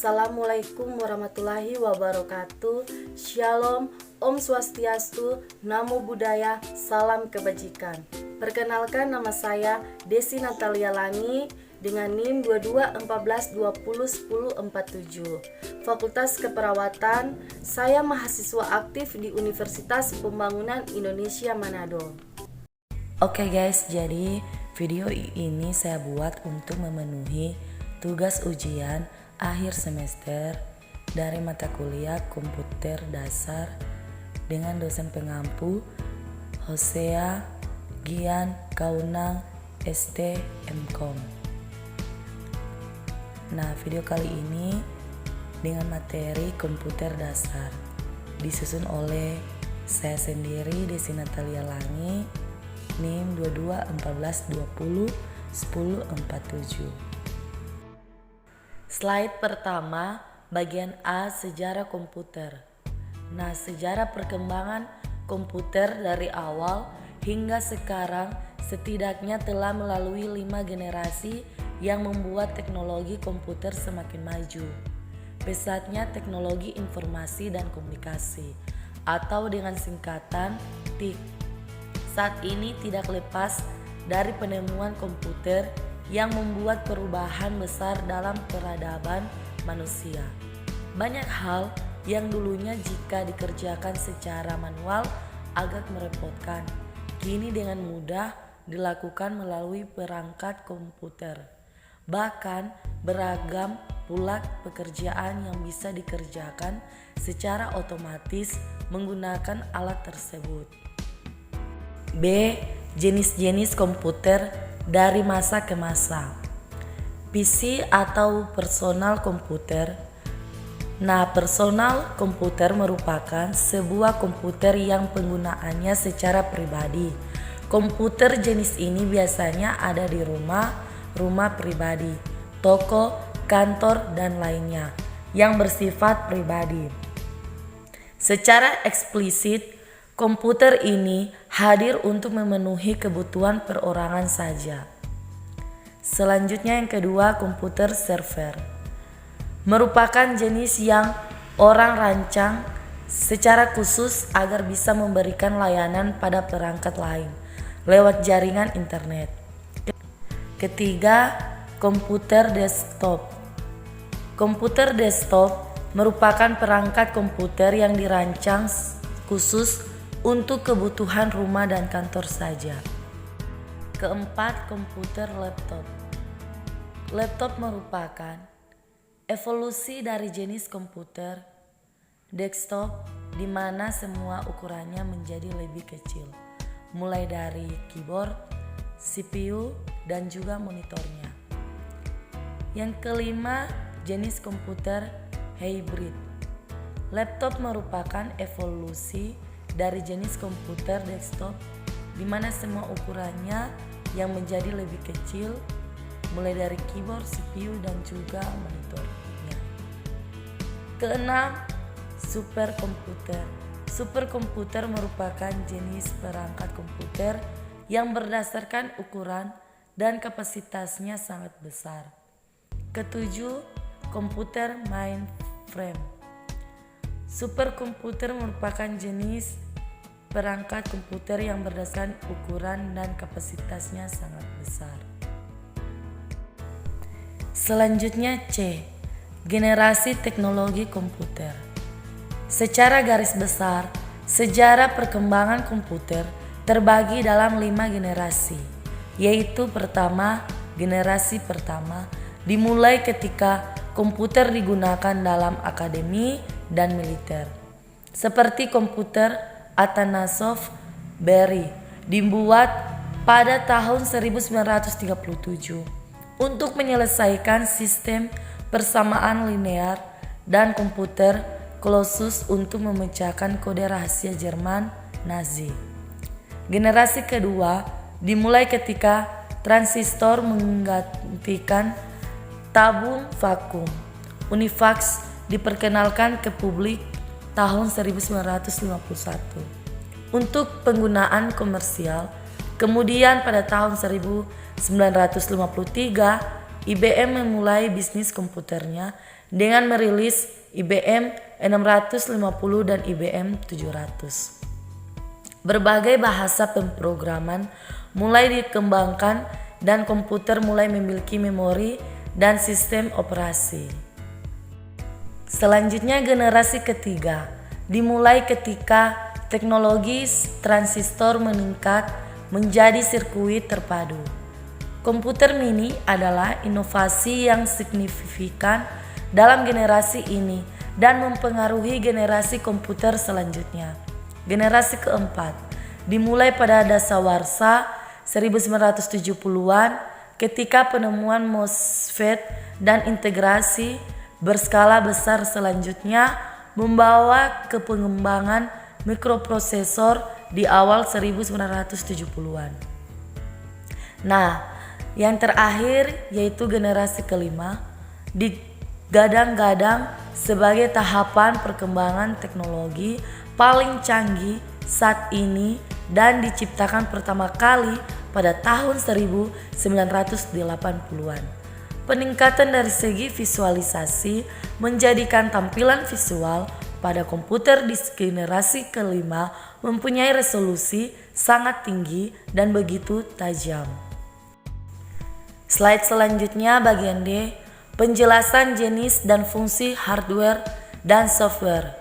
Assalamualaikum warahmatullahi wabarakatuh. Shalom, Om Swastiastu, Namo Buddhaya, salam kebajikan. Perkenalkan, nama saya Desi Natalia Langi dengan NIM 2214201047. Fakultas Keperawatan. Saya mahasiswa aktif di Universitas Pembangunan Indonesia Manado. Oke guys, jadi video ini saya buat untuk memenuhi tugas ujian akhir semester dari mata kuliah komputer dasar dengan dosen pengampu Hosea Gian Kaunang ST MKom. Nah, video kali ini dengan materi komputer dasar disusun oleh saya sendiri, Desi Natalia Langi, NIM 2214201047. Slide pertama, bagian A, sejarah komputer. Nah, sejarah perkembangan komputer dari awal hingga sekarang setidaknya telah melalui 5 generasi yang membuat teknologi komputer semakin maju. Pesatnya teknologi informasi dan komunikasi, atau dengan singkatan TIK, saat ini tidak lepas dari penemuan komputer yang membuat perubahan besar dalam peradaban manusia. Banyak hal yang dulunya jika dikerjakan secara manual agak merepotkan, kini dengan mudah dilakukan melalui perangkat komputer. Bahkan beragam pula pekerjaan yang bisa dikerjakan secara otomatis menggunakan alat tersebut. B. Jenis-jenis komputer dari masa ke masa. PC atau personal komputer. Nah, personal komputer merupakan sebuah komputer yang penggunaannya secara pribadi. Komputer jenis ini biasanya ada di rumah pribadi, toko, kantor, dan lainnya yang bersifat pribadi. Secara eksplisit, komputer ini hadir untuk memenuhi kebutuhan perorangan saja. Selanjutnya yang kedua, komputer server. Merupakan jenis yang orang rancang secara khusus agar bisa memberikan layanan pada perangkat lain lewat jaringan internet. Ketiga, komputer desktop. Komputer desktop merupakan perangkat komputer yang dirancang khusus untuk kebutuhan rumah dan kantor saja. Keempat, komputer laptop. Laptop merupakan evolusi dari jenis komputer desktop di mana semua ukurannya menjadi lebih kecil, mulai dari keyboard, CPU, dan juga monitornya. Yang kelima, jenis komputer hybrid. Laptop merupakan evolusi dari jenis komputer desktop di mana semua ukurannya yang menjadi lebih kecil, mulai dari keyboard, CPU, dan juga monitornya. Keenam, superkomputer. Superkomputer merupakan jenis perangkat komputer yang berdasarkan ukuran dan kapasitasnya sangat besar. Ketujuh, komputer mainframe. Superkomputer merupakan jenis perangkat komputer yang berdasarkan ukuran dan kapasitasnya sangat besar. Selanjutnya C. Generasi teknologi komputer. Secara garis besar, sejarah perkembangan komputer terbagi dalam 5 generasi, yaitu pertama, generasi pertama dimulai ketika komputer digunakan dalam akademi dan militer. Seperti komputer Atanasov Berry dibuat pada tahun 1937 untuk menyelesaikan sistem persamaan linear dan komputer Colossus untuk memecahkan kode rahasia Jerman Nazi. Generasi kedua dimulai ketika transistor menggantikan tabung vakum. Unifax diperkenalkan ke publik tahun 1951 untuk penggunaan komersial. Kemudian pada tahun 1953 IBM memulai bisnis komputernya dengan merilis IBM 650 dan IBM 700. Berbagai bahasa pemrograman mulai dikembangkan dan komputer mulai memiliki memori dan sistem operasi. Selanjutnya generasi ketiga dimulai ketika teknologi transistor meningkat menjadi sirkuit terpadu. Komputer mini adalah inovasi yang signifikan dalam generasi ini dan mempengaruhi generasi komputer selanjutnya. Generasi keempat dimulai pada dasawarsa 1970-an ketika penemuan MOSFET dan integrasi berskala besar selanjutnya membawa ke pengembangan mikroprosesor di awal 1970-an. Nah, yang terakhir yaitu generasi kelima digadang-gadang sebagai tahapan perkembangan teknologi paling canggih saat ini dan diciptakan pertama kali pada tahun 1980-an. Peningkatan dari segi visualisasi menjadikan tampilan visual pada komputer di generasi kelima mempunyai resolusi sangat tinggi dan begitu tajam. Slide selanjutnya bagian D, penjelasan jenis dan fungsi hardware dan software.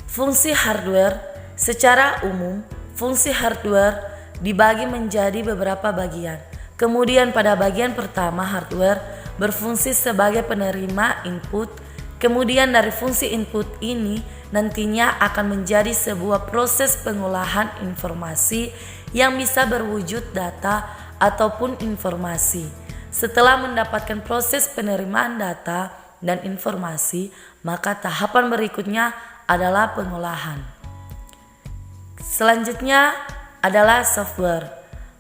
Fungsi hardware secara umum, fungsi hardware dibagi menjadi beberapa bagian. Kemudian pada bagian pertama hardware berfungsi sebagai penerima input. Kemudian dari fungsi input ini nantinya akan menjadi sebuah proses pengolahan informasi yang bisa berwujud data ataupun informasi. Setelah mendapatkan proses penerimaan data dan informasi, maka tahapan berikutnya adalah pengolahan. Selanjutnya adalah software.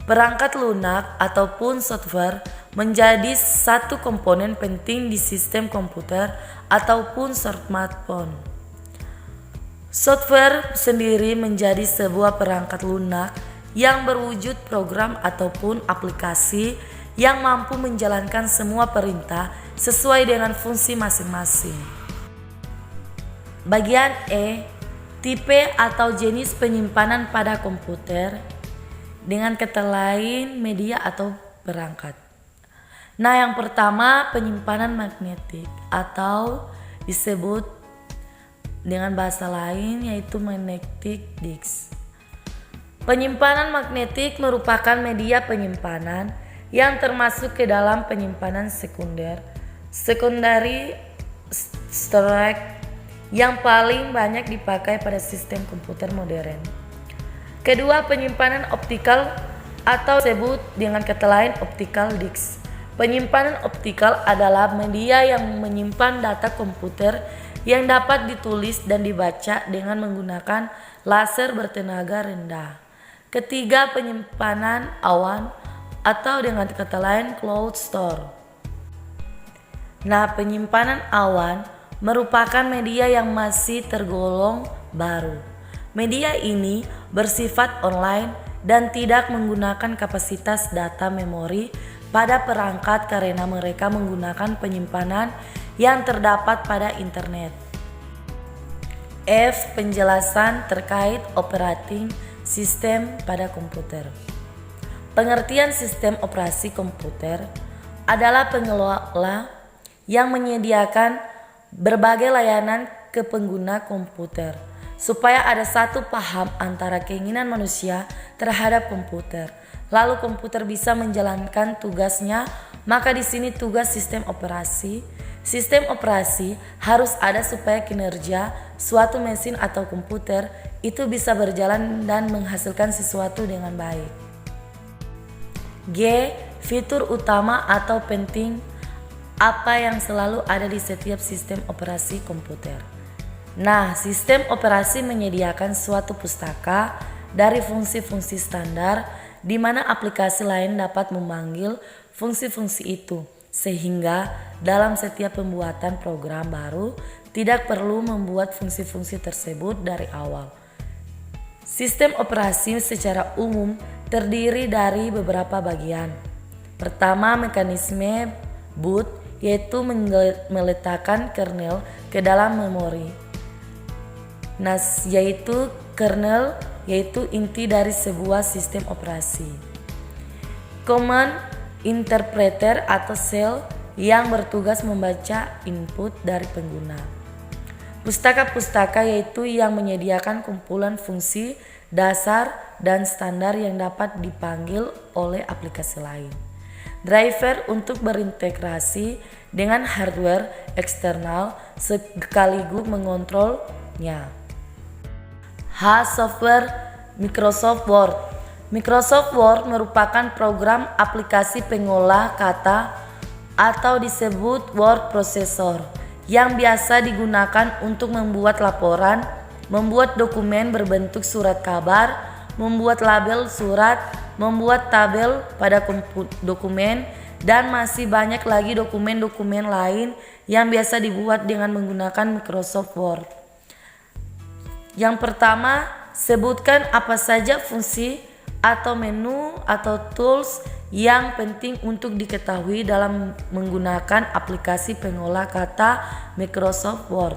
Perangkat lunak ataupun software menjadi satu komponen penting di sistem komputer ataupun smartphone. Software sendiri menjadi sebuah perangkat lunak yang berwujud program ataupun aplikasi yang mampu menjalankan semua perintah sesuai dengan fungsi masing-masing. Bagian E, tipe atau jenis penyimpanan pada komputer, dengan kata lain media atau perangkat. Nah, yang pertama penyimpanan magnetik atau disebut dengan bahasa lain yaitu magnetic disk. Penyimpanan magnetik merupakan media penyimpanan yang termasuk ke dalam penyimpanan sekunder, secondary storage, yang paling banyak dipakai pada sistem komputer modern. Kedua, penyimpanan optikal atau disebut dengan kata lain optical disk. Penyimpanan optikal adalah media yang menyimpan data komputer yang dapat ditulis dan dibaca dengan menggunakan laser bertenaga rendah. Ketiga, penyimpanan awan atau dengan kata lain cloud store. Nah, penyimpanan awan merupakan media yang masih tergolong baru. Media ini bersifat online dan tidak menggunakan kapasitas data memori pada perangkat karena mereka menggunakan penyimpanan yang terdapat pada internet. F. Penjelasan terkait operating system pada komputer. Pengertian sistem operasi komputer adalah pengelola yang menyediakan berbagai layanan ke pengguna komputer supaya ada satu paham antara keinginan manusia terhadap komputer. Lalu komputer bisa menjalankan tugasnya, maka di sini tugas sistem operasi. Sistem operasi harus ada supaya kinerja suatu mesin atau komputer itu bisa berjalan dan menghasilkan sesuatu dengan baik. G. Fitur utama atau penting apa yang selalu ada di setiap sistem operasi komputer. Nah, sistem operasi menyediakan suatu pustaka dari fungsi-fungsi standar di mana aplikasi lain dapat memanggil fungsi-fungsi itu, sehingga dalam setiap pembuatan program baru tidak perlu membuat fungsi-fungsi tersebut dari awal. Sistem operasi secara umum terdiri dari beberapa bagian. Pertama, mekanisme boot, yaitu meletakkan kernel ke dalam memori. NAS yaitu kernel, yaitu inti dari sebuah sistem operasi. Command interpreter atau shell yang bertugas membaca input dari pengguna. Pustaka-pustaka yaitu yang menyediakan kumpulan fungsi dasar dan standar yang dapat dipanggil oleh aplikasi lain. Driver untuk berintegrasi dengan hardware eksternal sekaligus mengontrolnya. Software Microsoft Word. Microsoft Word merupakan program aplikasi pengolah kata atau disebut word processor yang biasa digunakan untuk membuat laporan, membuat dokumen berbentuk surat kabar, membuat label surat, membuat tabel pada dokumen, dan masih banyak lagi dokumen-dokumen lain yang biasa dibuat dengan menggunakan Microsoft Word. Yang pertama, sebutkan apa saja fungsi atau menu atau tools yang penting untuk diketahui dalam menggunakan aplikasi pengolah kata Microsoft Word.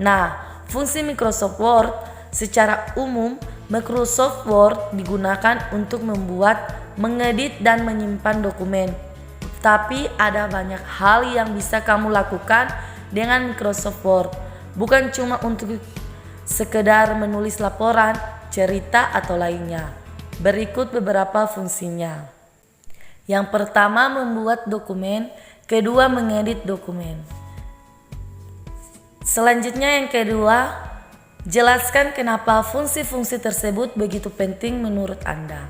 Nah, fungsi Microsoft Word secara umum, Microsoft Word digunakan untuk membuat, mengedit, dan menyimpan dokumen. Tapi ada banyak hal yang bisa kamu lakukan dengan Microsoft Word. Bukan cuma untuk sekedar menulis laporan, cerita, atau lainnya. Berikut beberapa fungsinya. Yang pertama, membuat dokumen. Kedua, mengedit dokumen. Selanjutnya yang kedua, jelaskan kenapa fungsi-fungsi tersebut begitu penting menurut Anda.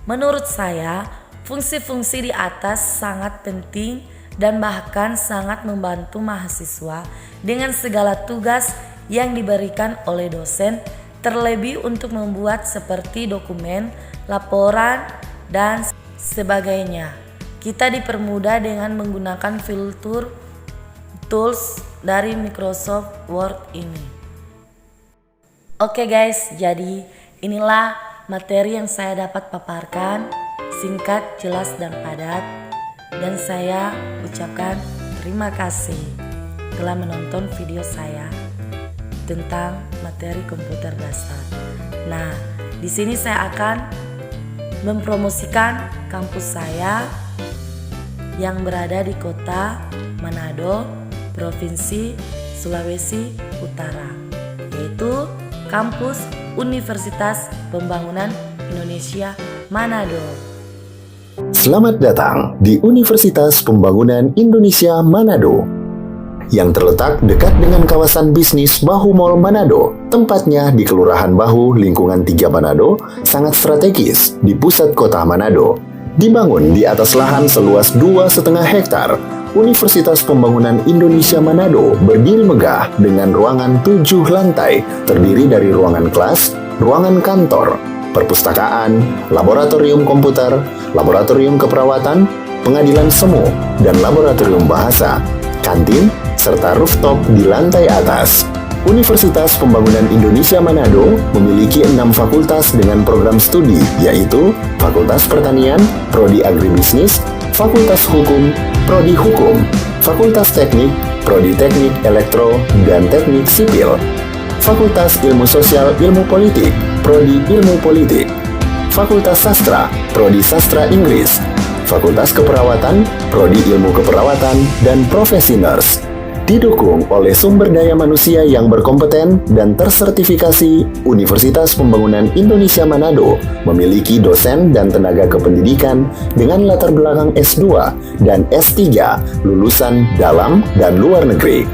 Menurut saya, fungsi-fungsi di atas sangat penting dan bahkan sangat membantu mahasiswa dengan segala tugas yang diberikan oleh dosen, terlebih untuk membuat seperti dokumen, laporan, dan sebagainya. Kita dipermudah dengan menggunakan fitur tools dari Microsoft Word ini. Oke guys, jadi inilah materi yang saya dapat paparkan, singkat, jelas, dan padat. Dan saya ucapkan terima kasih telah menonton video saya tentang materi komputer dasar. Nah, di sini saya akan mempromosikan kampus saya yang berada di kota Manado, Provinsi Sulawesi Utara, yaitu Kampus Universitas Pembangunan Indonesia Manado. Selamat datang di Universitas Pembangunan Indonesia Manado yang terletak dekat dengan kawasan bisnis Bahu Mall Manado. Tempatnya di Kelurahan Bahu, Lingkungan 3 Manado, sangat strategis di pusat kota Manado. Dibangun di atas lahan seluas 2,5 hektar, Universitas Pembangunan Indonesia Manado berdiri megah dengan ruangan 7 lantai, terdiri dari ruangan kelas, ruangan kantor, perpustakaan, laboratorium komputer, laboratorium keperawatan, pengadilan semu, dan laboratorium bahasa, kantin, serta rooftop di lantai atas. Universitas Pembangunan Indonesia Manado memiliki 6 fakultas dengan program studi, yaitu Fakultas Pertanian, Prodi Agribisnis, Fakultas Hukum, Prodi Hukum, Fakultas Teknik, Prodi Teknik Elektro dan Teknik Sipil, Fakultas Ilmu Sosial Ilmu Politik, Prodi Ilmu Politik, Fakultas Sastra, Prodi Sastra Inggris, Fakultas Keperawatan, Prodi Ilmu Keperawatan, dan Profesi Nurse. Didukung oleh sumber daya manusia yang berkompeten dan tersertifikasi, Universitas Pembangunan Indonesia Manado memiliki dosen dan tenaga kependidikan dengan latar belakang S2 dan S3 lulusan dalam dan luar negeri.